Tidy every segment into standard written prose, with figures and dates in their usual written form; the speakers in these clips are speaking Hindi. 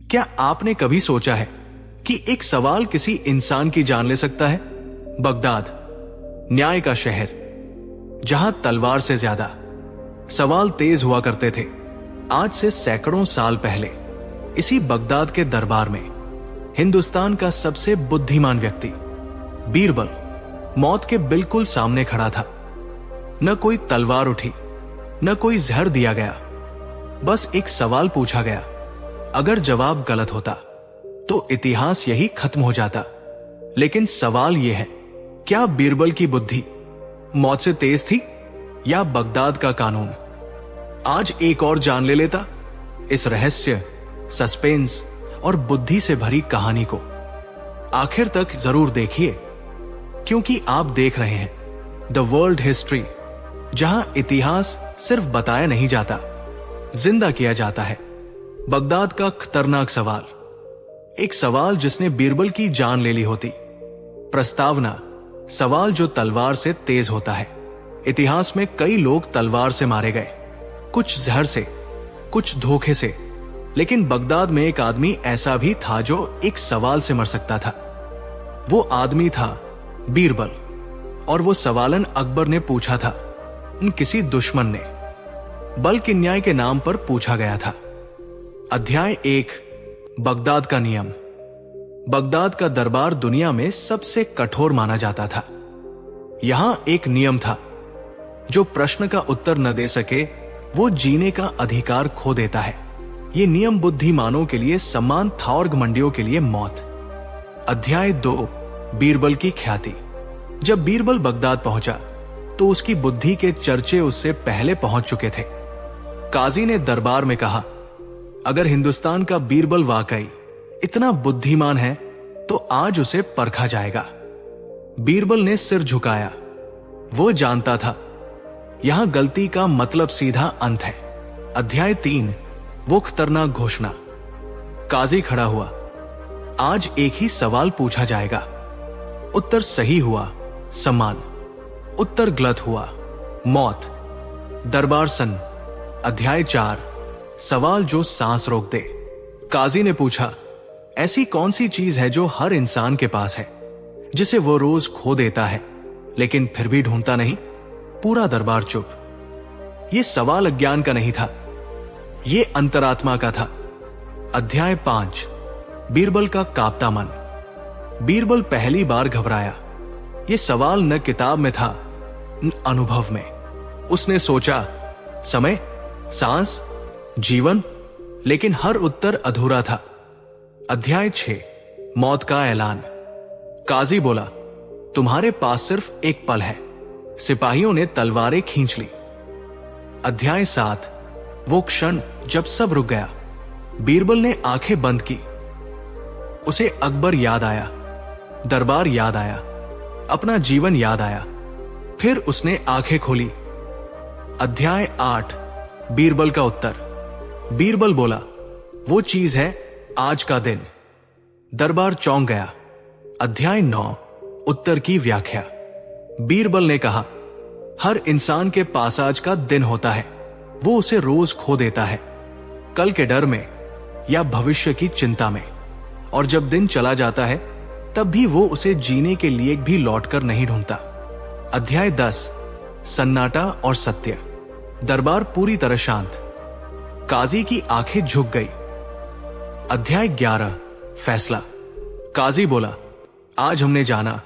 क्या आपने कभी सोचा है कि एक सवाल किसी इंसान की जान ले सकता है? बगदाद, न्याय का शहर, जहां तलवार से ज्यादा सवाल तेज हुआ करते थे। आज से सैकड़ों साल पहले इसी बगदाद के दरबार में हिंदुस्तान का सबसे बुद्धिमान व्यक्ति बीरबल मौत के बिल्कुल सामने खड़ा था। न कोई तलवार उठी, न कोई जहर दिया गया, बस एक सवाल पूछा गया। अगर जवाब गलत होता तो इतिहास यही खत्म हो जाता। लेकिन सवाल यह है, क्या बीरबल की बुद्धि मौत से तेज थी या बगदाद का कानून? आज एक और जान ले लेता इस रहस्य, सस्पेंस और बुद्धि से भरी कहानी को। आखिर तक जरूर देखिए, क्योंकि आप देख रहे हैं द वर्ल्ड हिस्ट्री, जहां इतिहास सिर्फ बताया नहीं जाता, जिंदा किया जाता है। बगदाद का खतरनाक सवाल, एक सवाल जिसने बीरबल की जान ले ली होती। प्रस्तावना, सवाल जो तलवार से तेज होता है। इतिहास में कई लोग तलवार से मारे गए, कुछ जहर से, कुछ धोखे से, लेकिन बगदाद में एक आदमी ऐसा भी था जो एक सवाल से मर सकता था। वो आदमी था बीरबल, और वो सवालन अकबर ने पूछा था, किसी दुश्मन ने। बल के न्याय के नाम पर पूछा गया था। अध्याय 1, बगदाद का नियम। बगदाद का दरबार दुनिया में सबसे कठोर माना जाता था। यहां एक नियम था, जो प्रश्न का उत्तर न दे सके वो जीने का अधिकार खो देता है। ये नियम बुद्धिमानों के लिए सम्मान था और घमंडियों के लिए मौत। अध्याय 2, बीरबल की ख्याति। जब बीरबल बगदाद पहुंचा तो उसकी बुद्धि के चर्चे उससे पहले पहुंच चुके थे। काजी ने दरबार में कहा, अगर हिंदुस्तान का बीरबल वाकई इतना बुद्धिमान है तो आज उसे परखा जाएगा। बीरबल ने सिर झुकाया। वो जानता था यहां गलती का मतलब सीधा अंत है। अध्याय 3, वो खतरनाक घोषणा। काजी खड़ा हुआ। आज एक ही सवाल पूछा जाएगा। उत्तर सही हुआ सम्मान, उत्तर गलत हुआ मौत। दरबार सन्न। अध्याय 4, सवाल जो सांस रोक दे। काजी ने पूछा, ऐसी कौन सी चीज है जो हर इंसान के पास है, जिसे वो रोज खो देता है लेकिन फिर भी ढूंढता नहीं? पूरा दरबार चुप। ये सवाल अज्ञान का नहीं था, ये अंतरात्मा का था। अध्याय 5, बीरबल का कांपता मन। बीरबल पहली बार घबराया। ये सवाल न किताब में था न अनुभव में। उसने सोचा, समय, सांस, जीवन, लेकिन हर उत्तर अधूरा था। अध्याय 6, मौत का ऐलान। काजी बोला, तुम्हारे पास सिर्फ एक पल है। सिपाहियों ने तलवारें खींच ली। अध्याय 7, वो क्षण जब सब रुक गया। बीरबल ने आंखें बंद की। उसे अकबर याद आया, दरबार याद आया, अपना जीवन याद आया। फिर उसने आंखें खोली। अध्याय 8, बीरबल का उत्तर। बीरबल बोला, वो चीज है आज का दिन। दरबार चौंक गया। अध्याय 9, उत्तर की व्याख्या। बीरबल ने कहा, हर इंसान के पास आज का दिन होता है। वो उसे रोज खो देता है, कल के डर में या भविष्य की चिंता में। और जब दिन चला जाता है तब भी वो उसे जीने के लिए भी लौटकर नहीं ढूंढता। अध्याय 10, सन्नाटा और सत्य। दरबार पूरी तरह शांत। काजी की आंखें झुक गई। अध्याय 11, फैसला। काजी बोला, आज हमने जाना,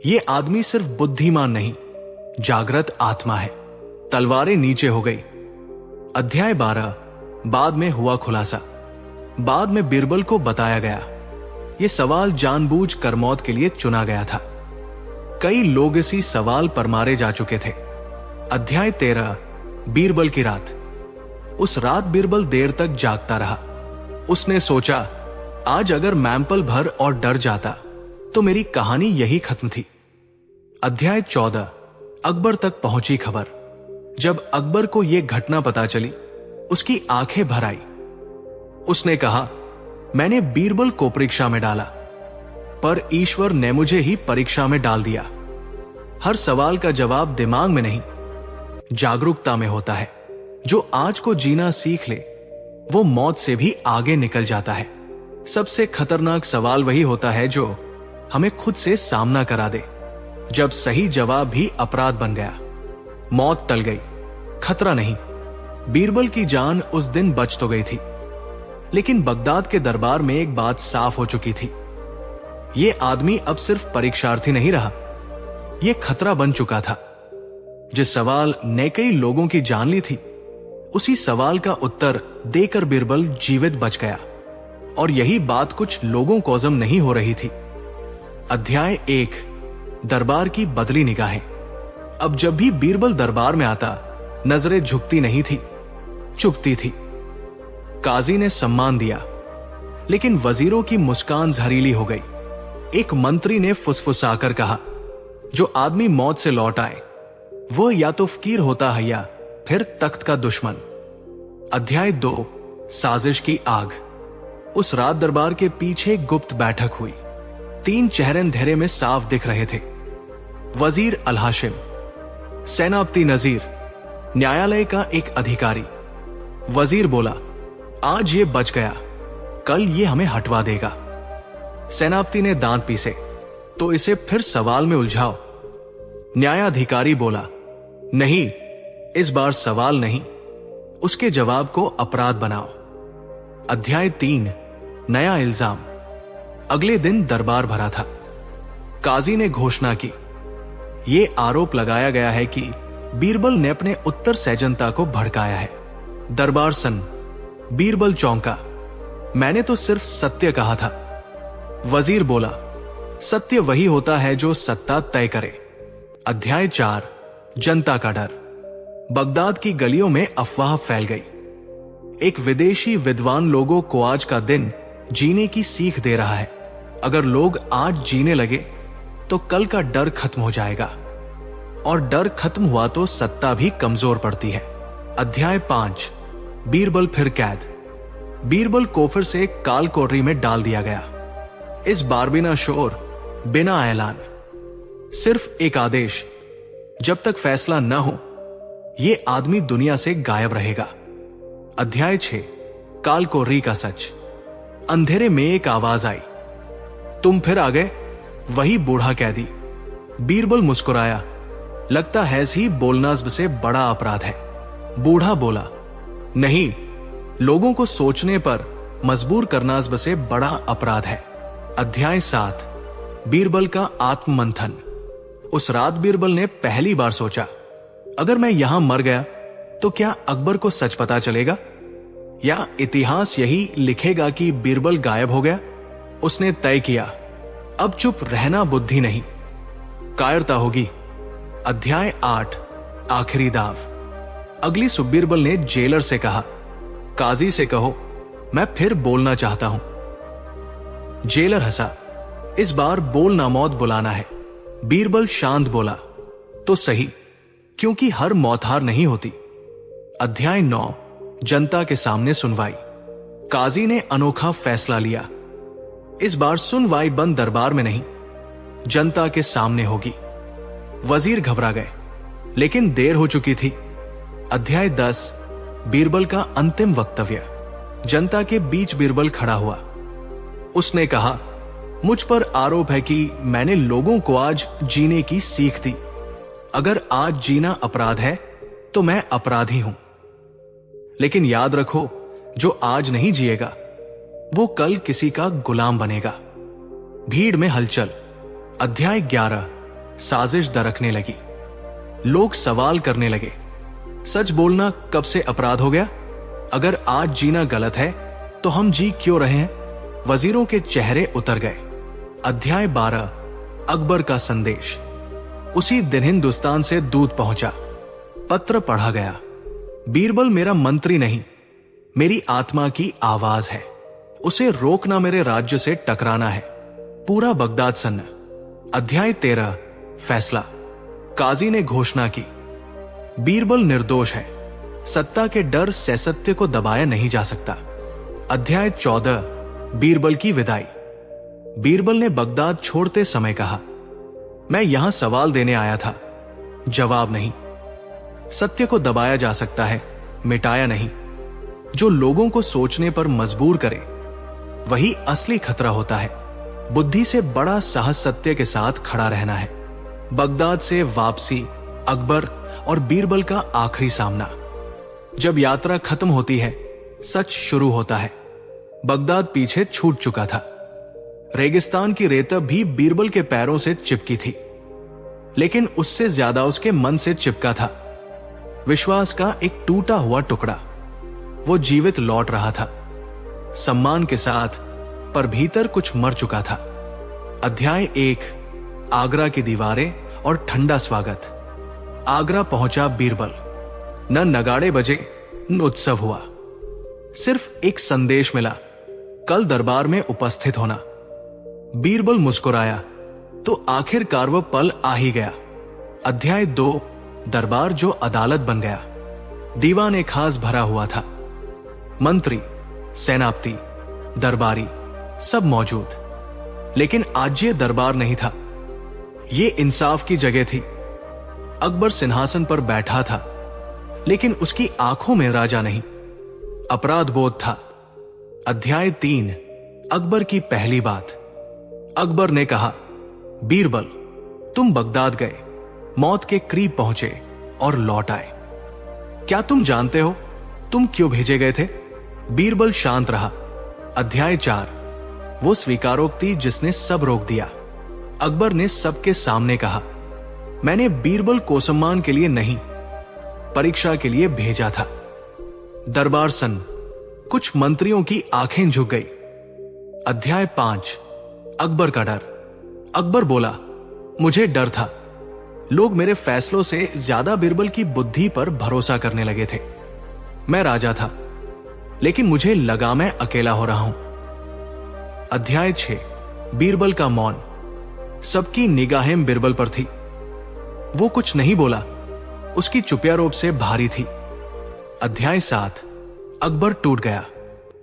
ये आदमी सिर्फ बुद्धिमान नहीं, जागृत आत्मा है। तलवारें नीचे हो गई। अध्याय 12, बाद में हुआ खुलासा। बाद में बीरबल को बताया गया, यह सवाल जानबूझ कर मौत के लिए चुना गया था। कई लोग इसी सवाल पर मारे जा चुके थे। अध्याय 13, बीरबल की रात। उस रात बीरबल देर तक जागता रहा। उसने सोचा, आज अगर मैंपल भर और डर जाता तो मेरी कहानी यही खत्म थी। अध्याय 14, अकबर तक पहुंची खबर। जब अकबर को यह घटना पता चली, उसकी आंखें भर आई। उसने कहा, मैंने बीरबल को परीक्षा में डाला, पर ईश्वर ने मुझे ही परीक्षा में डाल दिया। हर सवाल का जवाब दिमाग में नहीं, जागरूकता में होता है। जो आज को जीना सीख ले वो मौत से भी आगे निकल जाता है। सबसे खतरनाक सवाल वही होता है जो हमें खुद से सामना करा दे। जब सही जवाब भी अपराध बन गया, मौत टल गई, खतरा नहीं। बीरबल की जान उस दिन बच तो गई थी, लेकिन बगदाद के दरबार में एक बात साफ हो चुकी थी। यह आदमी अब सिर्फ परीक्षार्थी नहीं रहा, यह खतरा बन चुका था। जिस सवाल ने कई लोगों की जान ली थी, उसी सवाल का उत्तर देकर बीरबल जीवित बच गया। और यही बात कुछ लोगों को हजम नहीं हो रही थी। अध्याय 1, दरबार की बदली निगाहें। अब जब भी बीरबल दरबार में आता, नजरें झुकती नहीं थी, चुपती थी। काजी ने सम्मान दिया, लेकिन वजीरों की मुस्कान जहरीली हो गई। एक मंत्री ने फुसफुसाकर कहा, जो आदमी मौत से लौट आए वह या तो फकीर होता है या फिर तख्त का दुश्मन। अध्याय 2, साजिश की आग। उस रात दरबार के पीछे गुप्त बैठक हुई। 3 चेहरे अंधेरे में साफ दिख रहे थे। वजीर अल हाशिम, सेनापति नजीर, न्यायालय का एक अधिकारी। वजीर बोला, आज ये बच गया, कल ये हमें हटवा देगा। सेनापति ने दांत पीसे, तो इसे फिर सवाल में उलझाओ। न्यायाधिकारी बोला, नहीं, इस बार सवाल नहीं, उसके जवाब को अपराध बनाओ। अध्याय 3, नया इल्जाम। अगले दिन दरबार भरा था। काजी ने घोषणा की, यह आरोप लगाया गया है कि बीरबल ने अपने उत्तर से जनता को भड़काया है। दरबार सन। बीरबल चौंका, मैंने तो सिर्फ सत्य कहा था। वजीर बोला, सत्य वही होता है जो सत्ता तय करे। अध्याय 4, जनता का डर। बगदाद की गलियों में अफवाह फैल गई। एक विदेशी विद्वान लोगों को आज का दिन जीने की सीख दे रहा है। अगर लोग आज जीने लगे तो कल का डर खत्म हो जाएगा, और डर खत्म हुआ तो सत्ता भी कमजोर पड़ती है। अध्याय 5, बीरबल फिर कैद। बीरबल को फिर से काल कोठरी में डाल दिया गया। इस बार बिना शोर, बिना ऐलान, सिर्फ एक आदेश, जब तक फैसला न हो यह आदमी दुनिया से गायब रहेगा। अध्याय 6, काल कोठरी का सच। अंधेरे में एक आवाज आई, तुम फिर आ गए, वही बूढ़ा कैदी। बीरबल मुस्कुराया, लगता है ही बोलना से बड़ा अपराध है। बूढ़ा बोला, नहीं, लोगों को सोचने पर मजबूर करना से बड़ा अपराध है। अध्याय 7, बीरबल का आत्ममंथन। उस रात बीरबल ने पहली बार सोचा, अगर मैं यहां मर गया तो क्या अकबर को सच पता चलेगा, या इतिहास यही लिखेगा कि बीरबल गायब हो गया। उसने तय किया, अब चुप रहना बुद्धि नहीं, कायरता होगी। अध्याय 8, आखिरी दाव। अगली सुबह बीरबल ने जेलर से कहा, काजी से कहो मैं फिर बोलना चाहता हूं। जेलर हंसा, इस बार बोलना मौत बुलाना है। बीरबल शांत बोला, तो सही, क्योंकि हर मौत हार नहीं होती। अध्याय 9, जनता के सामने सुनवाई। काजी ने अनोखा फैसला लिया। इस बार सुनवाई बंद दरबार में नहीं, जनता के सामने होगी। वजीर घबरा गए, लेकिन देर हो चुकी थी। अध्याय 10, बीरबल का अंतिम वक्तव्य। जनता के बीच बीरबल खड़ा हुआ। उसने कहा, मुझ पर आरोप है कि मैंने लोगों को आज जीने की सीख दी। अगर आज जीना अपराध है तो मैं अपराधी हूं, लेकिन याद रखो, जो आज नहीं जिएगा वो कल किसी का गुलाम बनेगा। भीड़ में हलचल। अध्याय 11, साजिश दरकने लगी। लोग सवाल करने लगे, सच बोलना कब से अपराध हो गया? अगर आज जीना गलत है तो हम जी क्यों रहे हैं? वजीरों के चेहरे उतर गए। अध्याय 12, अकबर का संदेश। उसी दिन हिंदुस्तान से दूत पहुंचा। पत्र पढ़ा गया, बीरबल मेरा मंत्री नहीं, मेरी आत्मा की आवाज है। उसे रोकना मेरे राज्य से टकराना है। पूरा बगदाद सन्न। अध्याय 13, फैसला। काजी ने घोषणा की, बीरबल निर्दोष है। सत्ता के डर से सत्य को दबाया नहीं जा सकता। अध्याय 14, बीरबल की विदाई। बीरबल ने बगदाद छोड़ते समय कहा, मैं यहां सवाल देने आया था, जवाब नहीं। सत्य को दबाया जा सकता है, मिटाया नहीं। जो लोगों को सोचने पर मजबूर करे वही असली खतरा होता है। बुद्धि से बड़ा साहस सत्य के साथ खड़ा रहना है। बगदाद से वापसी, अकबर और बीरबल का आखिरी सामना। जब यात्रा खत्म होती है, सच शुरू होता है। बगदाद पीछे छूट चुका था। रेगिस्तान की रेत भी बीरबल के पैरों से चिपकी थी, लेकिन उससे ज्यादा उसके मन से चिपका था विश्वास का एक टूटा हुआ टुकड़ा। वो जीवित लौट रहा था, सम्मान के साथ, पर भीतर कुछ मर चुका था। अध्याय 1, आगरा की दीवारें और ठंडा स्वागत। आगरा पहुंचा बीरबल। न नगाड़े बजे, न उत्सव हुआ। सिर्फ एक संदेश मिला, कल दरबार में उपस्थित होना। बीरबल मुस्कुराया तो आखिरकार वह पल आ ही गया। अध्याय 2, दरबार जो अदालत बन गया। दीवान एक खास भरा हुआ था। मंत्री, सेनापति, दरबारी सब मौजूद। लेकिन आज ये दरबार नहीं था, ये इंसाफ की जगह थी। अकबर सिंहासन पर बैठा था, लेकिन उसकी आंखों में राजा नहीं, अपराध बोध था। अध्याय 3, अकबर की पहली बात। अकबर ने कहा, बीरबल, तुम बगदाद गए, मौत के करीब पहुंचे और लौट आए। क्या तुम जानते हो तुम क्यों भेजे गए थे? बीरबल शांत रहा। अध्याय 4, वो स्वीकारोक्ति जिसने सब रोक दिया। अकबर ने सबके सामने कहा, मैंने बीरबल को सम्मान के लिए नहीं, परीक्षा के लिए भेजा था। दरबार सन्न, कुछ मंत्रियों की आंखें झुक गई। अध्याय 5, अकबर का डर। अकबर बोला, मुझे डर था। लोग मेरे फैसलों से ज्यादा बीरबल की बुद्धि पर भरोसा करने लगे थे। मैं राजा था, लेकिन मुझे लगा मैं अकेला हो रहा हूं। अध्याय 6, बीरबल का मौन। सबकी निगाहें बीरबल पर थी। वो कुछ नहीं बोला, उसकी चुपिया रोब से भारी थी। अध्याय 7, अकबर टूट गया।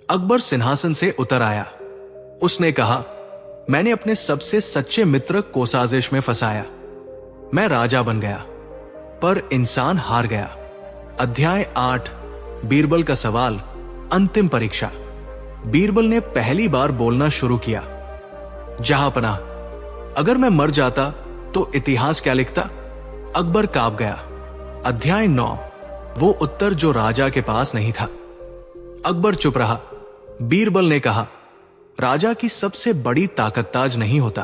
अकबर सिंहासन से उतर आया। उसने कहा, मैंने अपने सबसे सच्चे मित्र को साजिश में फंसाया। मैं राजा बन गया, पर इंसान हार गया। अध्याय 8, बीरबल का सवाल, अंतिम परीक्षा। बीरबल ने पहली बार बोलना शुरू किया। जहांपनाह, अगर मैं मर जाता तो इतिहास क्या लिखता? अकबर कांप गया। अध्याय 9, वो उत्तर जो राजा के पास नहीं था। अकबर चुप रहा। बीरबल ने कहा, राजा की सबसे बड़ी ताकत ताज नहीं होता,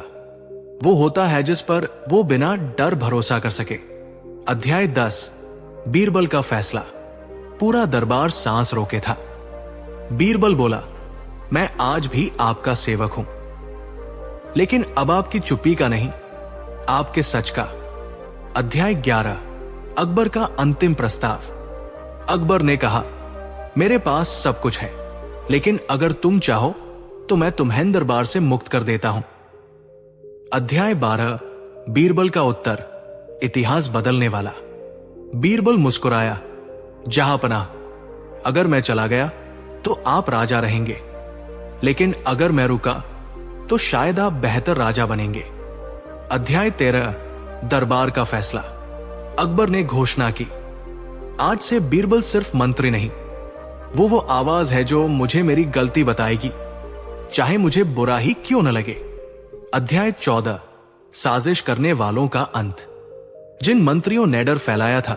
वो होता है जिस पर वो बिना डर भरोसा कर सके। अध्याय 10, बीरबल का फैसला। पूरा दरबार सांस रोके था। बीरबल बोला, मैं आज भी आपका सेवक हूं, लेकिन अब आपकी चुप्पी का नहीं, आपके सच का। अध्याय 11, अकबर का अंतिम प्रस्ताव। अकबर ने कहा, मेरे पास सब कुछ है, लेकिन अगर तुम चाहो तो मैं तुम्हें दरबार से मुक्त कर देता हूं। अध्याय 12, बीरबल का उत्तर, इतिहास बदलने वाला। बीरबल मुस्कुराया, जहांपनाह, अगर मैं चला गया तो आप राजा रहेंगे, लेकिन अगर मैं रुका तो शायद आप बेहतर राजा बनेंगे। अध्याय 13, दरबार का फैसला। अकबर ने घोषणा की, आज से बीरबल सिर्फ मंत्री नहीं, वो आवाज है जो मुझे मेरी गलती बताएगी, चाहे मुझे बुरा ही क्यों न लगे। अध्याय 14, साजिश करने वालों का अंत। जिन मंत्रियों ने डर फैलाया था,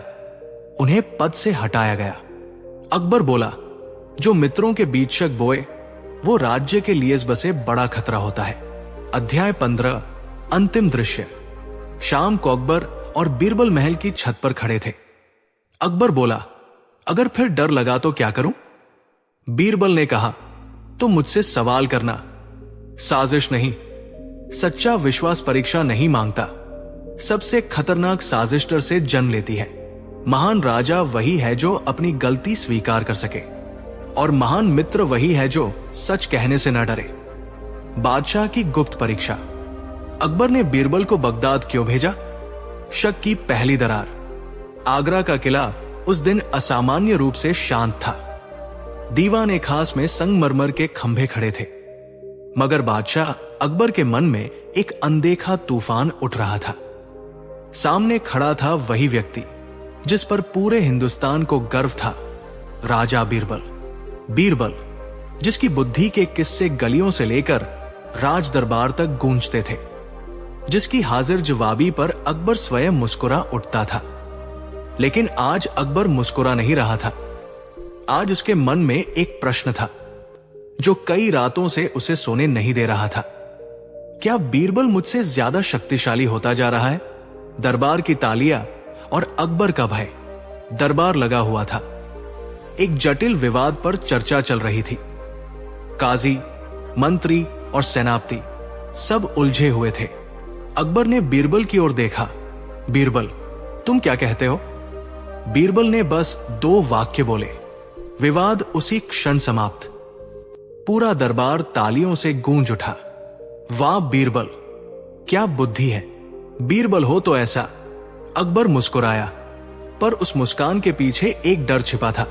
उन्हें पद से हटाया गया। अकबर बोला, जो मित्रों के बीच शक बोए, वो राज्य के लिए बसे बड़ा खतरा होता है। अध्याय 15, अंतिम दृश्य। शाम को अकबर और बीरबल महल की छत पर खड़े थे। अकबर बोला, अगर फिर डर लगा तो क्या करूं? बीरबल ने कहा, तो मुझसे सवाल करना। साजिश नहीं, सच्चा विश्वास परीक्षा नहीं मांगता। सबसे खतरनाक साजिश डर से जन्म लेती है। महान राजा वही है जो अपनी गलती स्वीकार कर सके, और महान मित्र वही है जो सच कहने से न डरे। बादशाह की गुप्त परीक्षा। अकबर ने बीरबल को बगदाद क्यों भेजा? शक की पहली दरार। आगरा का किला उस दिन असामान्य रूप से शांत था। दीवान खास में संगमरमर के खंभे खड़े थे, मगर बादशाह अकबर के मन में एक अनदेखा तूफान उठ रहा था। सामने खड़ा था वही व्यक्ति जिस पर पूरे हिंदुस्तान को गर्व था, राजा बीरबल। बीरबल, जिसकी बुद्धि के किस्से गलियों से लेकर राज दरबार तक गूंजते थे, जिसकी हाजिर जवाबी पर अकबर स्वयं मुस्कुरा उठता था। लेकिन आज अकबर मुस्कुरा नहीं रहा था। आज उसके मन में एक प्रश्न था जो कई रातों से उसे सोने नहीं दे रहा था। क्या बीरबल मुझसे ज्यादा शक्तिशाली होता जा रहा है? दरबार की तालियां और अकबर का भय। दरबार लगा हुआ था। एक जटिल विवाद पर चर्चा चल रही थी। काजी, मंत्री और सेनापति सब उलझे हुए थे। अकबर ने बीरबल की ओर देखा। बीरबल, तुम क्या कहते हो? बीरबल ने बस 2 वाक्य बोले। विवाद उसी क्षण समाप्त। पूरा दरबार तालियों से गूंज उठा। वाह बीरबल, क्या बुद्धि है! बीरबल हो तो ऐसा। अकबर मुस्कुराया, पर उस मुस्कान के पीछे एक डर छिपा था।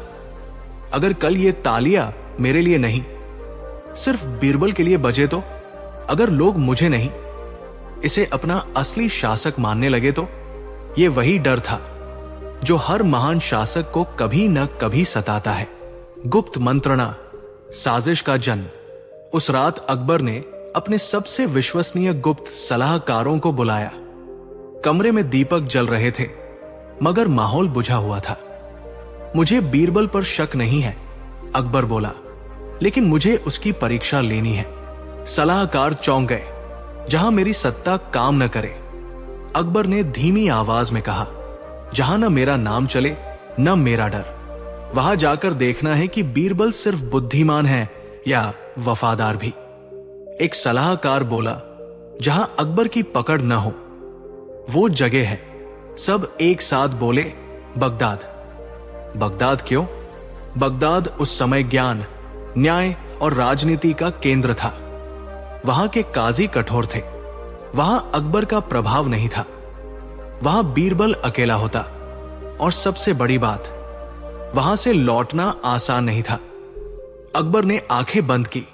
अगर कल ये तालियां मेरे लिए नहीं, सिर्फ बीरबल के लिए बजे तो? अगर लोग मुझे नहीं, इसे अपना असली शासक मानने लगे तो? ये वही डर था जो हर महान शासक को कभी न कभी सताता है। गुप्त मंत्रणा, साजिश का जन्म। उस रात अकबर ने अपने सबसे विश्वसनीय गुप्त सलाहकारों को बुलाया। कमरे में दीपक जल रहे थे, मगर माहौल बुझा हुआ था। मुझे बीरबल पर शक नहीं है, अकबर बोला, लेकिन मुझे उसकी परीक्षा लेनी है। सलाहकार चौंक गए। जहां मेरी सत्ता काम न करे, अकबर ने धीमी आवाज में कहा, जहां न मेरा नाम चले न मेरा डर, वहां जाकर देखना है कि बीरबल सिर्फ बुद्धिमान है या वफादार भी। एक सलाहकार बोला, जहां अकबर की पकड़ न हो वो जगह है। सब एक साथ बोले, बगदाद। बगदाद क्यों? बगदाद उस समय ज्ञान, न्याय और राजनीति का केंद्र था। वहां के काजी कठोर थे। वहां अकबर का प्रभाव नहीं था। वहां बीरबल अकेला होता। और सबसे बड़ी बात, वहां से लौटना आसान नहीं था। अकबर ने आंखें बंद की।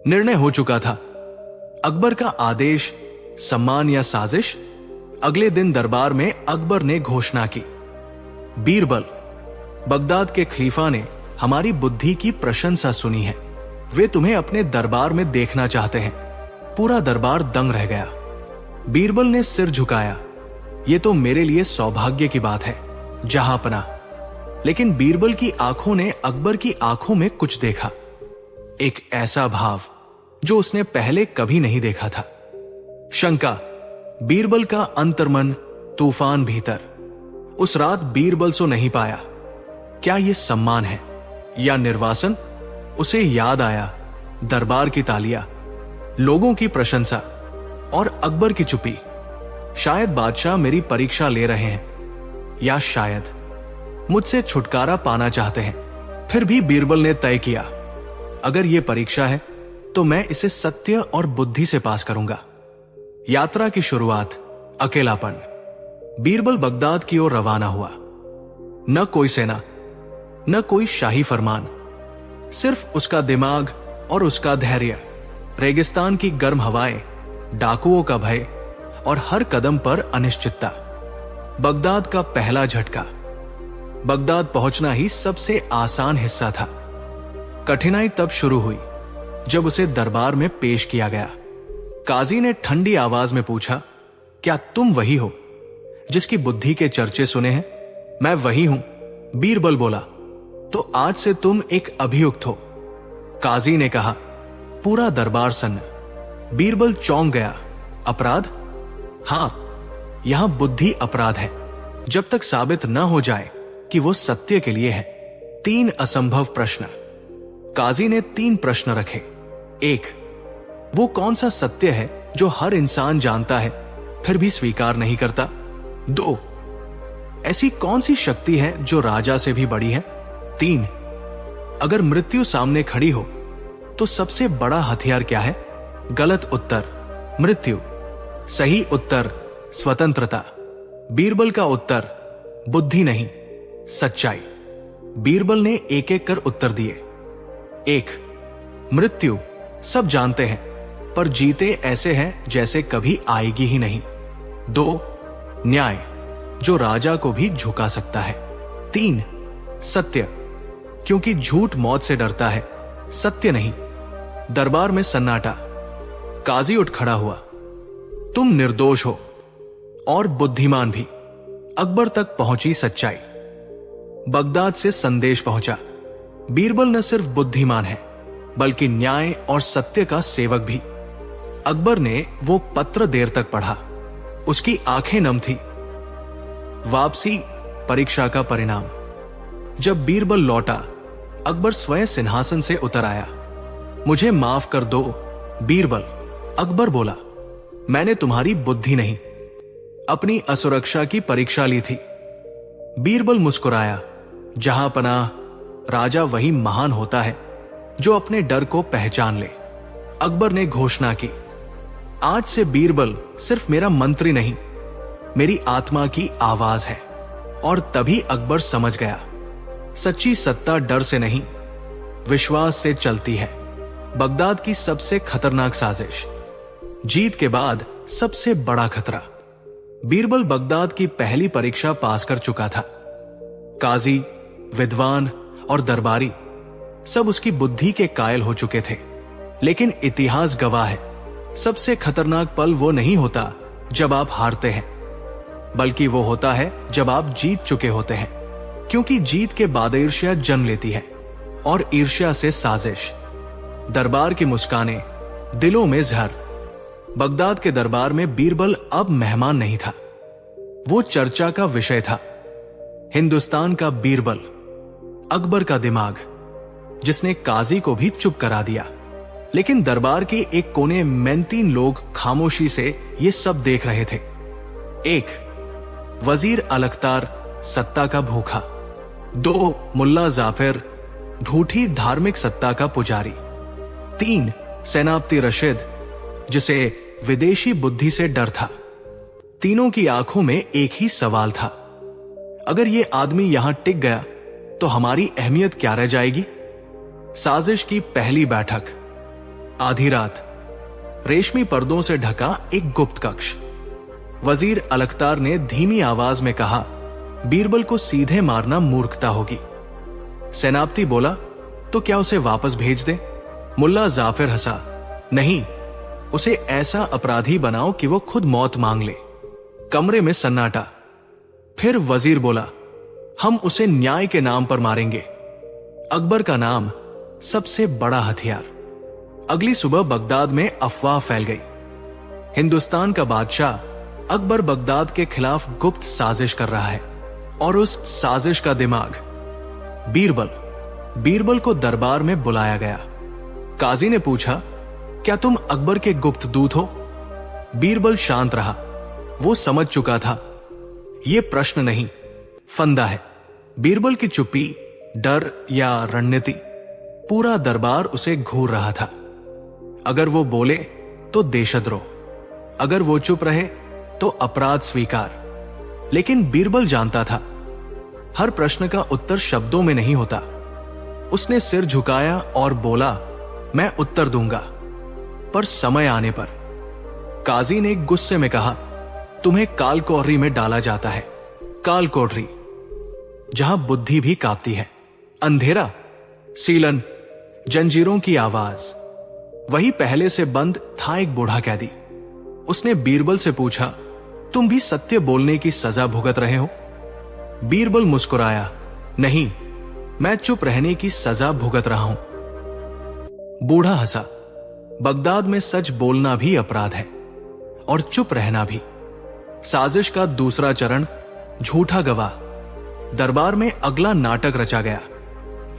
निर्णय हो चुका था। अकबर का आदेश, सम्मान या साजिश? अगले दिन दरबार में अकबर ने घोषणा की, बीरबल, बगदाद के खलीफा ने हमारी बुद्धि की प्रशंसा सुनी है। वे तुम्हें अपने दरबार में देखना चाहते हैं। पूरा दरबार दंग रह गया। बीरबल ने सिर झुकाया। यह तो मेरे लिए सौभाग्य की बात है, जहांपना। लेकिन बीरबल की आंखों ने अकबर की आंखों में कुछ देखा, एक ऐसा भाव जो उसने पहले कभी नहीं देखा था। शंका, बीरबल का अंतर्मन, तूफान भीतर। उस रात बीरबल सो नहीं पाया। क्या यह सम्मान है या निर्वासन? उसे याद आया दरबार की तालियां, लोगों की प्रशंसा और अकबर की चुप्पी। शायद बादशाह मेरी परीक्षा ले रहे हैं, या शायद मुझसे छुटकारा पाना चाहते हैं। फिर भी बीरबल ने तय किया, अगर यह परीक्षा है तो मैं इसे सत्य और बुद्धि से पास करूंगा। यात्रा की शुरुआत, अकेलापन। बीरबल बगदाद की ओर रवाना हुआ। न कोई सेना, न कोई शाही फरमान, सिर्फ उसका दिमाग और उसका धैर्य। रेगिस्तान की गर्म हवाएं, डाकुओं का भय और हर कदम पर अनिश्चितता। बगदाद का पहला झटका। बगदाद पहुंचना ही सबसे आसान हिस्सा था। कठिनाई तब शुरू हुई जब उसे दरबार में पेश किया गया। काजी ने ठंडी आवाज में पूछा, क्या तुम वही हो जिसकी बुद्धि के चर्चे सुने हैं? मैं वही हूं, बीरबल बोला। तो आज से तुम एक अभियुक्त हो, काजी ने कहा। पूरा दरबार सन्न। बीरबल चौंक गया। अपराध? हां, यहां बुद्धि अपराध है, जब तक साबित न हो जाए कि वो सत्य के लिए है। 3 असंभव प्रश्न। काजी ने 3 प्रश्न रखे। 1, वो कौन सा सत्य है जो हर इंसान जानता है फिर भी स्वीकार नहीं करता? 2, ऐसी कौन सी शक्ति है जो राजा से भी बड़ी है? 3, अगर मृत्यु सामने खड़ी हो तो सबसे बड़ा हथियार क्या है? गलत उत्तर, मृत्यु। सही उत्तर, स्वतंत्रता। बीरबल का उत्तर, बुद्धि नहीं, सच्चाई। बीरबल ने एक एक कर उत्तर दिए। 1, मृत्यु सब जानते हैं, पर जीते ऐसे हैं जैसे कभी आएगी ही नहीं। 2, न्याय, जो राजा को भी झुका सकता है। 3, सत्य, क्योंकि झूठ मौत से डरता है, सत्य नहीं। दरबार में सन्नाटा। काजी उठ खड़ा हुआ। तुम निर्दोष हो और बुद्धिमान भी। अकबर तक पहुंची सच्चाई। बगदाद से संदेश पहुंचा। बीरबल न सिर्फ बुद्धिमान है बल्कि न्याय और सत्य का सेवक भी। अकबर ने वो पत्र देर तक पढ़ा। उसकी आंखें नम थी। वापसी परीक्षा का परिणाम। जब बीरबल लौटा, अकबर स्वयं सिंहासन से उतर आया। मुझे माफ कर दो बीरबल, अकबर बोला। मैंने तुम्हारी बुद्धि नहीं, अपनी असुरक्षा की परीक्षा ली थी। बीरबल मुस्कुराया। जहां पनाह राजा वही महान होता है जो अपने डर को पहचान ले। अकबर ने घोषणा की, आज से बीरबल सिर्फ मेरा मंत्री नहीं, मेरी आत्मा की आवाज है। और तभी अकबर समझ गया, सच्ची सत्ता डर से नहीं, विश्वास से चलती है। बगदाद की सबसे खतरनाक साजिश। जीत के बाद सबसे बड़ा खतरा। बीरबल बगदाद की पहली परीक्षा पास कर चुका था। काजी, विद्वान और दरबारी सब उसकी बुद्धि के कायल हो चुके थे। लेकिन इतिहास गवाह है, सबसे खतरनाक पल वो नहीं होता जब आप हारते हैं, बल्कि वो होता है जब आप जीत चुके होते हैं। क्योंकि जीत के बाद ईर्ष्या जन्म लेती है और ईर्ष्या से साजिश। दरबार की मुस्कानें, दिलों में जहर। बगदाद के दरबार में बीरबल अब मेहमान नहीं था, वो चर्चा का विषय था। हिंदुस्तान का बीरबल, अकबर का दिमाग, जिसने काजी को भी चुप करा दिया। लेकिन दरबार के एक कोने में 3 लोग खामोशी से ये सब देख रहे थे। 1, वजीर अलख्तार, सत्ता का भूखा। 2, मुल्ला जाफिर, झूठी धार्मिक सत्ता का पुजारी। 3, सेनापति रशीद, जिसे विदेशी बुद्धि से डर था। तीनों की आंखों में एक ही सवाल था, अगर ये आदमी यहां टिक गया तो हमारी अहमियत क्या रह जाएगी। साजिश की पहली बैठक। आधी रात, रेशमी पर्दों से ढका एक गुप्त कक्ष। वजीर अलख्तार ने धीमी आवाज में कहा, बीरबल को सीधे मारना मूर्खता होगी। सेनापति बोला, तो क्या उसे वापस भेज दे। मुल्ला जाफिर हंसा, नहीं, उसे ऐसा अपराधी बनाओ कि वो खुद मौत मांग ले। कमरे में सन्नाटा। फिर वजीर बोला, हम उसे न्याय के नाम पर मारेंगे। अकबर का नाम सबसे बड़ा हथियार। अगली सुबह बगदाद में अफवाह फैल गई, हिंदुस्तान का बादशाह अकबर बगदाद के खिलाफ गुप्त साजिश कर रहा है और उस साजिश का दिमाग बीरबल को दरबार में बुलाया गया। काजी ने पूछा, क्या तुम अकबर के गुप्त दूत हो। बीरबल शांत रहा। वो समझ चुका था, यह प्रश्न नहीं, फंदा है। बीरबल की चुप्पी, डर या रणनीति, पूरा दरबार उसे घूर रहा था। अगर वो बोले तो देशद्रोह, अगर वो चुप रहे तो अपराध स्वीकार। लेकिन बीरबल जानता था, हर प्रश्न का उत्तर शब्दों में नहीं होता। उसने सिर झुकाया और बोला, मैं उत्तर दूंगा, पर समय आने पर। काजी ने गुस्से में कहा, तुम्हें कालकोठरी में डाला जाता है। कालकोठरी, जहां बुद्धि भी कांपती है। अंधेरा, सीलन, जंजीरों की आवाज। वही पहले से बंद था एक बूढ़ा कैदी। उसने बीरबल से पूछा, तुम भी सत्य बोलने की सजा भुगत रहे हो। बीरबल मुस्कुराया, नहीं, मैं चुप रहने की सजा भुगत रहा हूं। बूढ़ा हंसा। बगदाद में सच बोलना भी अपराध है और चुप रहना भी। साजिश का दूसरा चरण, झूठा गवाह। दरबार में अगला नाटक रचा गया।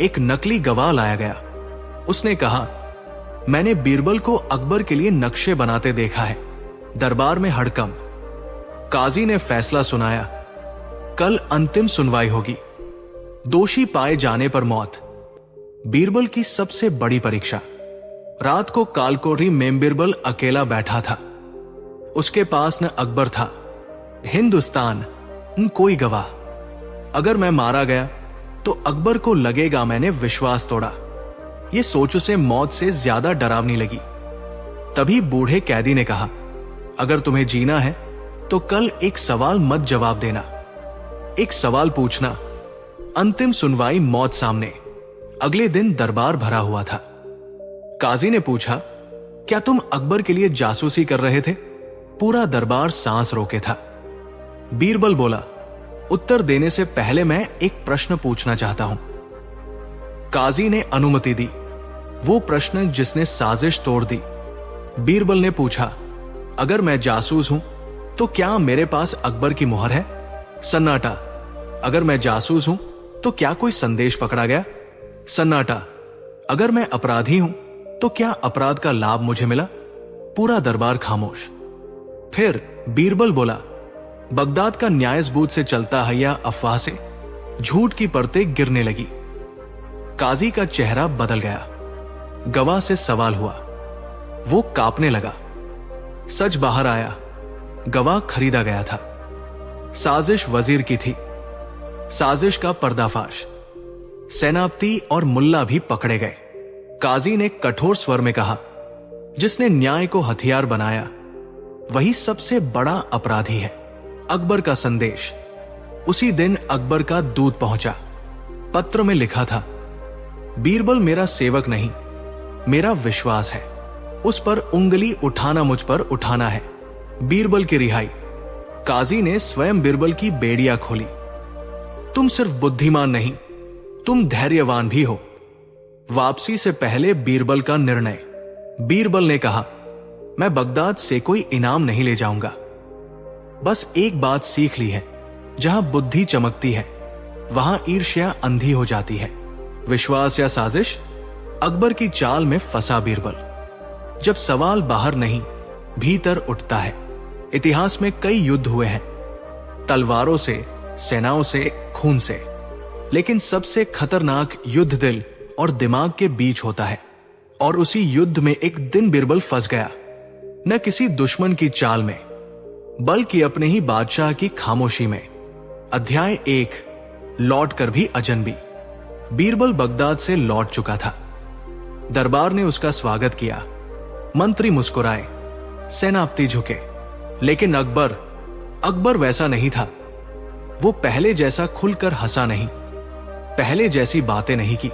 एक नकली गवाह लाया गया। उसने कहा, मैंने बीरबल को अकबर के लिए नक्शे बनाते देखा है। दरबार में हड़कंप। काजी ने फैसला सुनाया, कल अंतिम सुनवाई होगी। दोषी पाए जाने पर मौत। बीरबल की सबसे बड़ी परीक्षा। रात को कालकोठरी में बीरबल अकेला बैठा था। उसके पास न अकबर था, हिंदुस्तान, न कोई गवाह। अगर मैं मारा गया तो अकबर को लगेगा मैंने विश्वास तोड़ा। यह सोच उसे मौत से ज्यादा डरावनी लगी। तभी बूढ़े कैदी ने कहा, अगर तुम्हें जीना है तो कल एक सवाल मत जवाब देना। एक सवाल पूछना। अंतिम सुनवाई, मौत सामने। अगले दिन दरबार भरा हुआ था। काजी ने पूछा, क्या तुम अकबर के लिए जासूसी कर रहे थे? पूरा दरबार सांस रोके था। बीरबल बोला, उत्तर देने से पहले मैं एक प्रश्न पूछना चाहता हूं। काजी ने अनुमति दी, वो प्रश्न जिसने साजिश तोड़ दी। बीरबल ने पूछा, अगर मैं जासूस हूं तो क्या मेरे पास अकबर की मुहर है? सन्नाटा। अगर मैं जासूस हूं तो क्या कोई संदेश पकड़ा गया? सन्नाटा। अगर मैं अपराधी हूं तो क्या अपराध का लाभ मुझे मिला? पूरा दरबार खामोश। फिर बीरबल बोला, बगदाद का न्याय सबूत से चलता है या अफवाह से? झूठ की परतें गिरने लगी। काजी का चेहरा बदल गया। गवाह से सवाल हुआ। वो कांपने लगा। सच बाहर आया। गवाह खरीदा गया था। साजिश वजीर की थी। साजिश का पर्दाफाश। सेनापति और मुल्ला भी पकड़े गए। काजी ने कठोर स्वर में कहा, जिसने न्याय को हथियार बनाया वही सबसे बड़ा अपराधी है। अकबर का संदेश। उसी दिन अकबर का दूत पहुंचा। पत्र में लिखा था, बीरबल मेरा सेवक नहीं, मेरा विश्वास है। उस पर उंगली उठाना मुझ पर उठाना है। बीरबल की रिहाई। काजी ने स्वयं बीरबल की बेड़ियां खोली। तुम सिर्फ बुद्धिमान नहीं, तुम धैर्यवान भी हो। वापसी से पहले बीरबल का निर्णय। बीरबल ने कहा, मैं बगदाद से कोई इनाम नहीं ले जाऊंगा। बस एक बात सीख ली है, जहां बुद्धि चमकती है वहां ईर्ष्या अंधी हो जाती है। विश्वास या साजिश? अकबर की चाल में फंसा बीरबल। जब सवाल बाहर नहीं भीतर उठता है। इतिहास में कई युद्ध हुए हैं, तलवारों से, सेनाओं से, खून से, लेकिन सबसे खतरनाक युद्ध दिल और दिमाग के बीच होता है। और उसी युद्ध में एक दिन बीरबल फंस गया, न किसी दुश्मन की चाल में बल्कि अपने ही बादशाह की खामोशी में। अध्याय 1, लौट कर भी अजनबी। बीरबल बगदाद से लौट चुका था। दरबार ने उसका स्वागत किया। मंत्री मुस्कुराए, सेनापति झुके, लेकिन अकबर वैसा नहीं था। वो पहले जैसा खुलकर हंसा नहीं, पहले जैसी बातें नहीं की।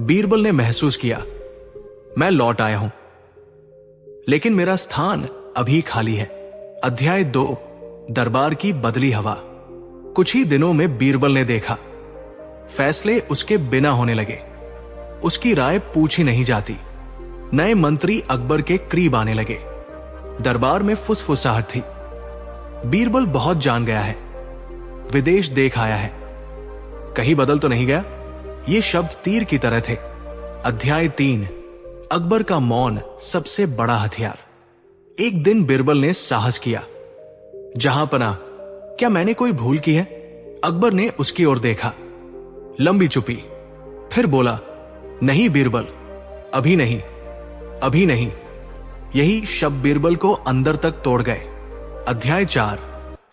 बीरबल ने महसूस किया, मैं लौट आया हूं, लेकिन मेरा स्थान अभी खाली है। अध्याय 2, दरबार की बदली हवा। कुछ ही दिनों में बीरबल ने देखा, फैसले उसके बिना होने लगे। उसकी राय पूछी नहीं जाती। नए मंत्री अकबर के करीब आने लगे। दरबार में फुसफुसाहट थी। बीरबल बहुत जान गया है, विदेश देख आया है, कहीं बदल तो नहीं गया। ये शब्द तीर की तरह थे। अध्याय 3, अकबर का मौन सबसे बड़ा हथियार। एक दिन बीरबल ने साहस किया, जहां पना, क्या मैंने कोई भूल की है? अकबर ने उसकी ओर देखा। लंबी चुप्पी। फिर बोला, नहीं बीरबल, अभी नहीं, अभी नहीं। यही शब्द बीरबल को अंदर तक तोड़ गए। अध्याय 4,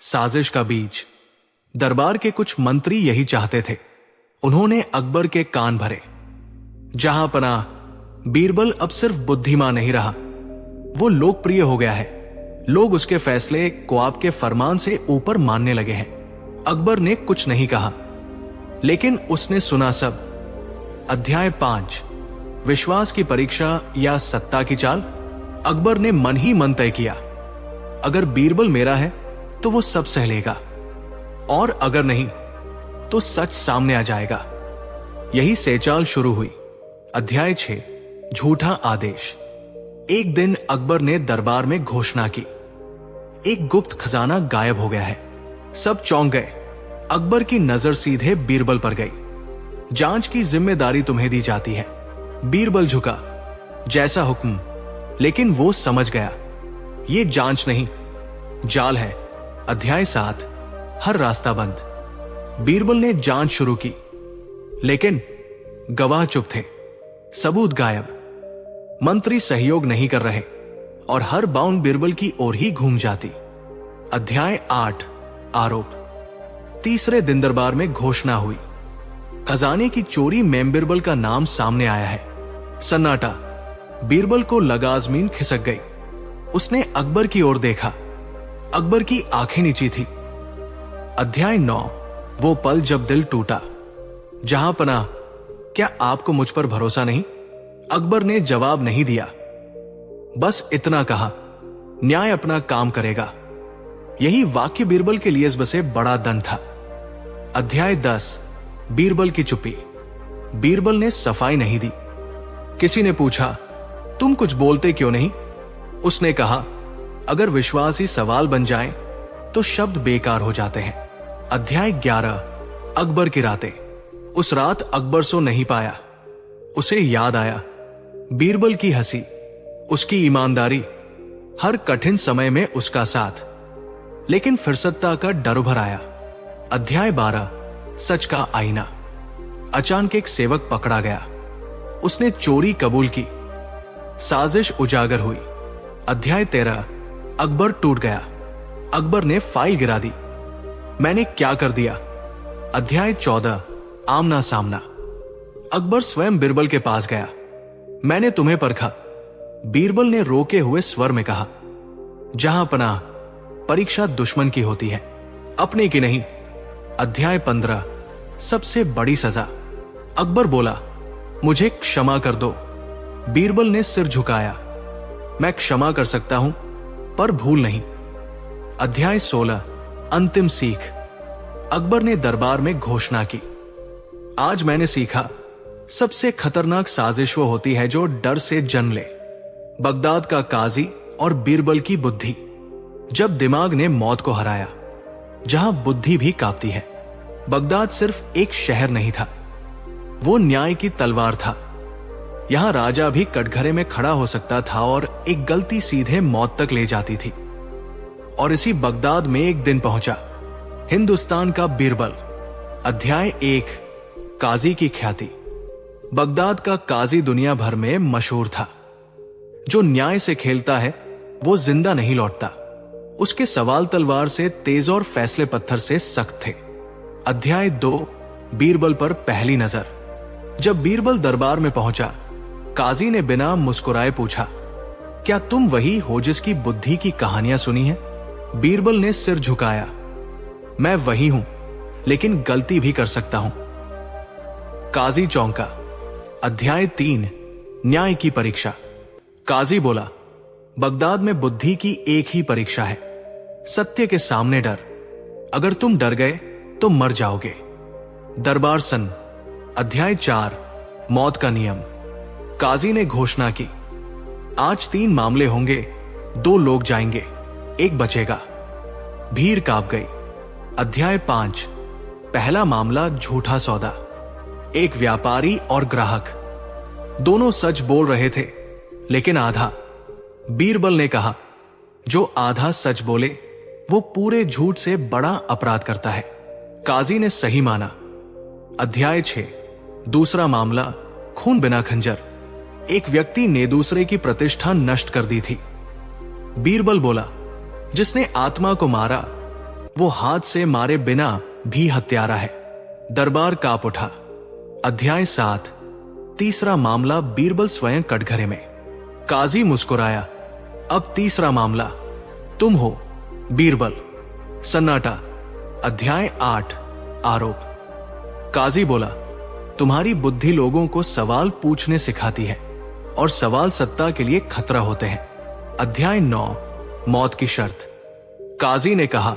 साजिश का बीज। दरबार के कुछ मंत्री यही चाहते थे। उन्होंने अकबर के कान भरे। जहां पना, बीरबल अब सिर्फ बुद्धिमान नहीं रहा, वो लोकप्रिय हो गया है। लोग उसके फैसले को आपके फरमान से ऊपर मानने लगे हैं। अकबर ने कुछ नहीं कहा, लेकिन उसने सुना सब। अध्याय 5, विश्वास की परीक्षा या सत्ता की चाल। अकबर ने मन ही मन तय किया, अगर बीरबल मेरा है तो वो सब सह लेगा, और अगर नहीं तो सच सामने आ जाएगा। यही सेचाल शुरू हुई। अध्याय 6, झूठा आदेश। एक दिन अकबर ने दरबार में घोषणा की, एक गुप्त खजाना गायब हो गया है। सब चौंक गए। अकबर की नजर सीधे बीरबल पर गई। जांच की जिम्मेदारी तुम्हें दी जाती है। बीरबल झुका, जैसा हुक्म। लेकिन वो समझ गया, ये जांच नहीं, जाल है। अध्याय 7, हर रास्ता बंद। बीरबल ने जांच शुरू की, लेकिन गवाह चुप थे, सबूत गायब। मंत्री सहयोग नहीं कर रहे और हर बाउंड बीरबल की ओर ही घूम जाती। अध्याय 8, आरोप। तीसरे दिन दरबार में घोषणा हुई, खजाने की चोरी में बीरबल का नाम सामने आया है। सन्नाटा। बीरबल को लगाजमीन खिसक गई। उसने अकबर की ओर देखा। अकबर की आंखें नीची थी। अध्याय 9, वो पल जब दिल टूटा। जहां पना, क्या आपको मुझ पर भरोसा नहीं? अकबर ने जवाब नहीं दिया, बस इतना कहा, न्याय अपना काम करेगा। यही वाक्य बीरबल के लिए इस बसे बड़ा दंड था। अध्याय 10 बीरबल की चुप्पी। बीरबल ने सफाई नहीं दी। किसी ने पूछा, तुम कुछ बोलते क्यों नहीं? उसने कहा, अगर विश्वास ही सवाल बन जाए तो शब्द बेकार हो जाते हैं। अध्याय 11 अकबर की रातें। उस रात अकबर सो नहीं पाया। उसे याद आया बीरबल की हंसी, उसकी ईमानदारी, हर कठिन समय में उसका साथ। लेकिन फिरसत्ता का डर उभर आया। अध्याय 12 सच का आईना। अचानक एक सेवक पकड़ा गया। उसने चोरी कबूल की। साजिश उजागर हुई। अध्याय 13 अकबर टूट गया। अकबर ने फाइल गिरा दी। मैंने क्या कर दिया? अध्याय 14 आमना सामना। अकबर स्वयं बीरबल के पास गया। मैंने तुम्हें परखा, बीरबल ने रोके हुए स्वर में कहा। जहां पनाह, परीक्षा दुश्मन की होती है, अपने की नहीं। अध्याय 15 सबसे बड़ी सजा। अकबर बोला, मुझे क्षमा कर दो। बीरबल ने सिर झुकाया। मैं क्षमा कर सकता हूं, पर भूल नहीं। अध्याय 16 अंतिम सीख। अकबर ने दरबार में घोषणा की, आज मैंने सीखा, सबसे खतरनाक साजिश वो होती है जो डर से जन्म ले। बगदाद का काजी और बीरबल की बुद्धि। जब दिमाग ने मौत को हराया, जहां बुद्धि भी कांपती है। बगदाद सिर्फ एक शहर नहीं था, वो न्याय की तलवार था। यहां राजा भी कटघरे में खड़ा हो सकता था और एक गलती सीधे मौत तक ले जाती थी। और इसी बगदाद में एक दिन पहुंचा हिंदुस्तान का बीरबल। अध्याय 1 काजी की ख्याति। बगदाद का काजी दुनिया भर में मशहूर था। जो न्याय से खेलता है वो जिंदा नहीं लौटता। उसके सवाल तलवार से तेज और फैसले पत्थर से सख्त थे। अध्याय 2 बीरबल पर पहली नजर। जब बीरबल दरबार में पहुंचा, काजी ने बिना मुस्कुराए पूछा, क्या तुम वही हो जिसकी बुद्धि की कहानियां सुनी हैं? बीरबल ने सिर झुकाया, मैं वही हूं, लेकिन गलती भी कर सकता हूं। काजी चौंका। अध्याय 3 न्याय की परीक्षा। काजी बोला, बगदाद में बुद्धि की एक ही परीक्षा है, सत्य के सामने डर। अगर तुम डर गए तो मर जाओगे। दरबार सन। अध्याय 4 मौत का नियम। काजी ने घोषणा की, आज 3 मामले होंगे, 2 लोग जाएंगे, 1 बचेगा। भीड़ कांप गई। अध्याय 5 पहला मामला झूठा सौदा। एक व्यापारी और ग्राहक, दोनों सच बोल रहे थे, लेकिन आधा। बीरबल ने कहा, जो आधा सच बोले वो पूरे झूठ से बड़ा अपराध करता है। काजी ने सही माना। अध्याय 6 दूसरा मामला खून बिना खंजर। एक व्यक्ति ने दूसरे की प्रतिष्ठा नष्ट कर दी थी। बीरबल बोला, जिसने आत्मा को मारा वो हाथ से मारे बिना भी हत्यारा है। दरबार कांप उठा। अध्याय 7 तीसरा मामला बीरबल स्वयं कटघरे में। काजी मुस्कुराया। अब तीसरा मामला तुम हो बीरबल। सन्नाटा। अध्याय 8 आरोप। काजी बोला, तुम्हारी बुद्धि लोगों को सवाल पूछने सिखाती है और सवाल सत्ता के लिए खतरा होते हैं। अध्याय 9 मौत की शर्त। काजी ने कहा,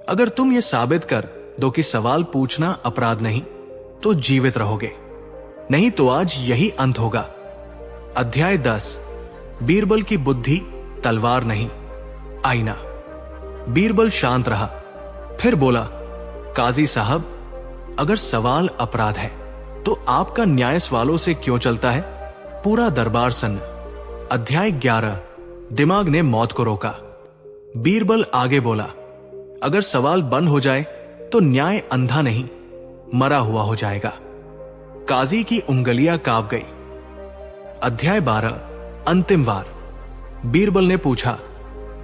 अगर तुम ये साबित कर दो कि सवाल पूछना अपराध नहीं तो जीवित रहोगे, नहीं तो आज यही अंत होगा। अध्याय 10 बीरबल की बुद्धि तलवार नहीं आईना। बीरबल शांत रहा, फिर बोला, काजी साहब, अगर सवाल अपराध है तो आपका न्याय सवालों से क्यों चलता है? पूरा दरबार सन्न। अध्याय 11 दिमाग ने मौत को रोका। बीरबल आगे बोला, अगर सवाल बंद हो जाए तो न्याय अंधा नहीं मरा हुआ हो जाएगा। काजी की उंगलियां कांप गई। अध्याय 12 अंतिम वार। बीरबल ने पूछा,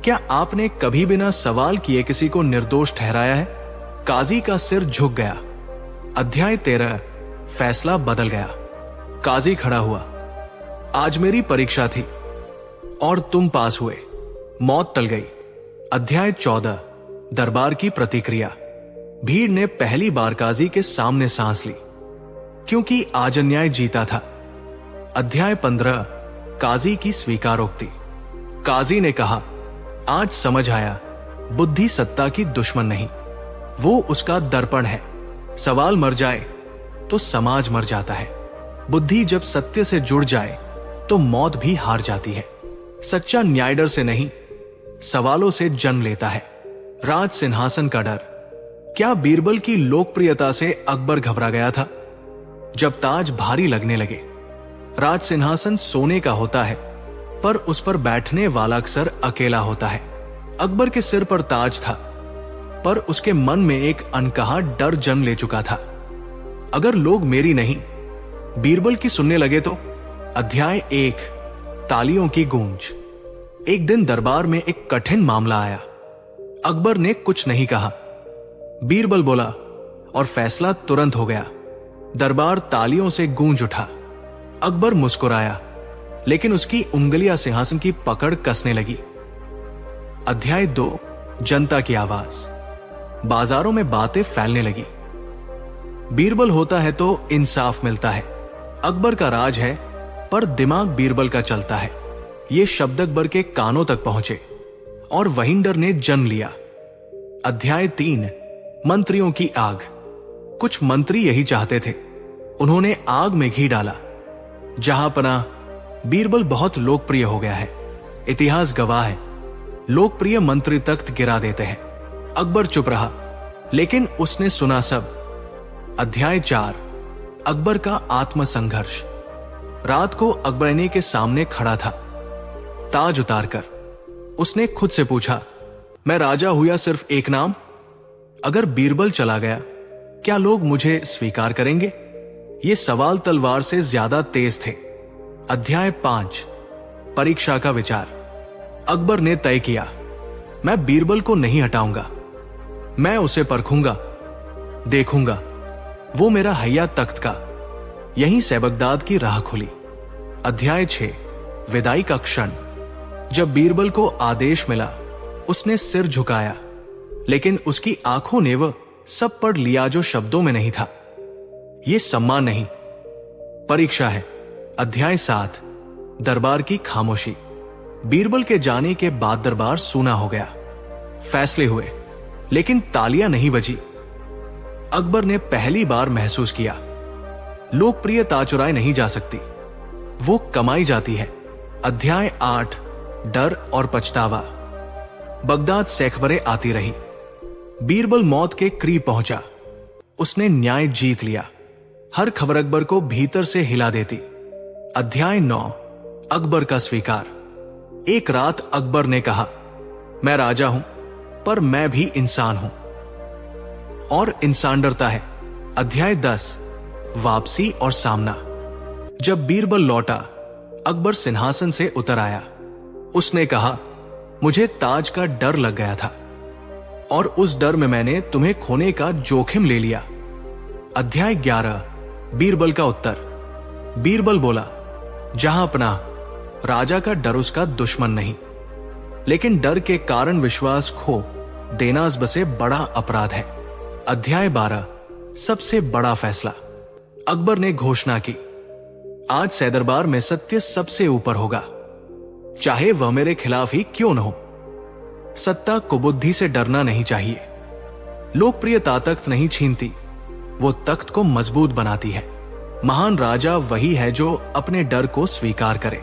क्या आपने कभी बिना सवाल किए किसी को निर्दोष ठहराया है? काजी का सिर झुक गया। अध्याय 13 फैसला बदल गया। काजी खड़ा हुआ, आज मेरी परीक्षा थी और तुम पास हुए, मौत टल गई। अध्याय 14 दरबार की प्रतिक्रिया। भीड़ ने पहली बार काजी के सामने सांस ली, क्योंकि आज अन्याय जीता था। अध्याय 15 काजी की स्वीकारोक्ति। काजी ने कहा, आज समझ आया, बुद्धि सत्ता की दुश्मन नहीं, वो उसका दर्पण है। सवाल मर जाए तो समाज मर जाता है। बुद्धि जब सत्य से जुड़ जाए तो मौत भी हार जाती है। सच्चा न्यायडर से नहीं, सवालों से जन्म लेता है। राज सिंहासन का डर। क्या बीरबल की लोकप्रियता से अकबर घबरा गया था? जब ताज भारी लगने लगे। राज सिंहासन सोने का होता है, पर उस पर बैठने वाला अक्सर अकेला होता है। अकबर के सिर पर ताज था, पर उसके मन में एक अनकहा डर जन्म ले चुका था। अगर लोग मेरी नहीं, बीरबल की सुनने लगे तो। अध्याय 1 तालियों की गूंज। एक दिन दरबार में एक कठिन मामला आया। अकबर ने कुछ नहीं कहा। बीरबल बोला और फैसला तुरंत हो गया। दरबार तालियों से गूंज उठा। अकबर मुस्कुराया, लेकिन उसकी उंगलियां सिंहासन की पकड़ कसने लगी। अध्याय 2 जनता की आवाज। बाजारों में बातें फैलने लगी। बीरबल होता है तो इंसाफ मिलता है। अकबर का राज है, पर दिमाग बीरबल का चलता है। ये शब्द अकबर के कानों तक पहुंचे और वहिंडर ने जन्म लिया। अध्याय 3 मंत्रियों की आग। कुछ मंत्री यही चाहते थे। उन्होंने आग में घी डाला। जहां पना बीरबल बहुत लोकप्रिय हो गया है। इतिहास गवाह है, लोकप्रिय मंत्री तख्त गिरा देते हैं। अकबर चुप रहा, लेकिन उसने सुना सब। अध्याय 4 अकबर का आत्मसंघर्ष। रात को अकबरैनी के सामने खड़ा था, ताज उतारकर। उसने खुद से पूछा, मैं राजा हूं या सिर्फ एक नाम? अगर बीरबल चला गया, क्या लोग मुझे स्वीकार करेंगे? ये सवाल तलवार से ज्यादा तेज थे। अध्याय 5 परीक्षा का विचार। अकबर ने तय किया, मैं बीरबल को नहीं हटाऊंगा। मैं उसे परखूंगा, देखूंगा। वो मेरा हैया तख्त का। यहीं से बगदाद की राह खुली। अध्याय 6 विदाई का क्षण। जब बीरबल को आदेश मिला, उसने सिर झुकाया, लेकिन उसकी आंखों ने वह सब पढ़ लिया जो शब्दों में नहीं था। यह सम्मान नहीं, परीक्षा है। अध्याय 7 दरबार की खामोशी। बीरबल के जाने के बाद दरबार सूना हो गया। फैसले हुए, लेकिन तालियां नहीं बजी। अकबर ने पहली बार महसूस किया, लोकप्रियता चुराई नहीं जा सकती, वो कमाई जाती है। अध्याय 8 डर और पछतावा। बगदाद सैकबरे आती रही। बीरबल मौत के करीब पहुंचा। उसने न्याय जीत लिया। हर खबर अकबर को भीतर से हिला देती। अध्याय 9 अकबर का स्वीकार। एक रात अकबर ने कहा, मैं राजा हूं, पर मैं भी इंसान हूं, और इंसान डरता है। अध्याय 10 वापसी और सामना। जब बीरबल लौटा, अकबर सिंहासन से उतर आया। उसने कहा, मुझे ताज का डर लग गया था, और उस डर में मैंने तुम्हें खोने का जोखिम ले लिया। अध्याय 11 बीरबल का उत्तर। बीरबल बोला, जहां अपना राजा का डर उसका दुश्मन नहीं, लेकिन डर के कारण विश्वास खो देना बसे बड़ा अपराध है। अध्याय 12 सबसे बड़ा फैसला। अकबर ने घोषणा की, आज सैदरबार में सत्य सबसे ऊपर होगा, चाहे वह मेरे खिलाफ ही क्यों न हो। सत्ता कुबुद्धि से डरना नहीं चाहिए। लोकप्रियता तख्त नहीं छीनती, वो तख्त को मजबूत बनाती है। महान राजा वही है जो अपने डर को स्वीकार करे।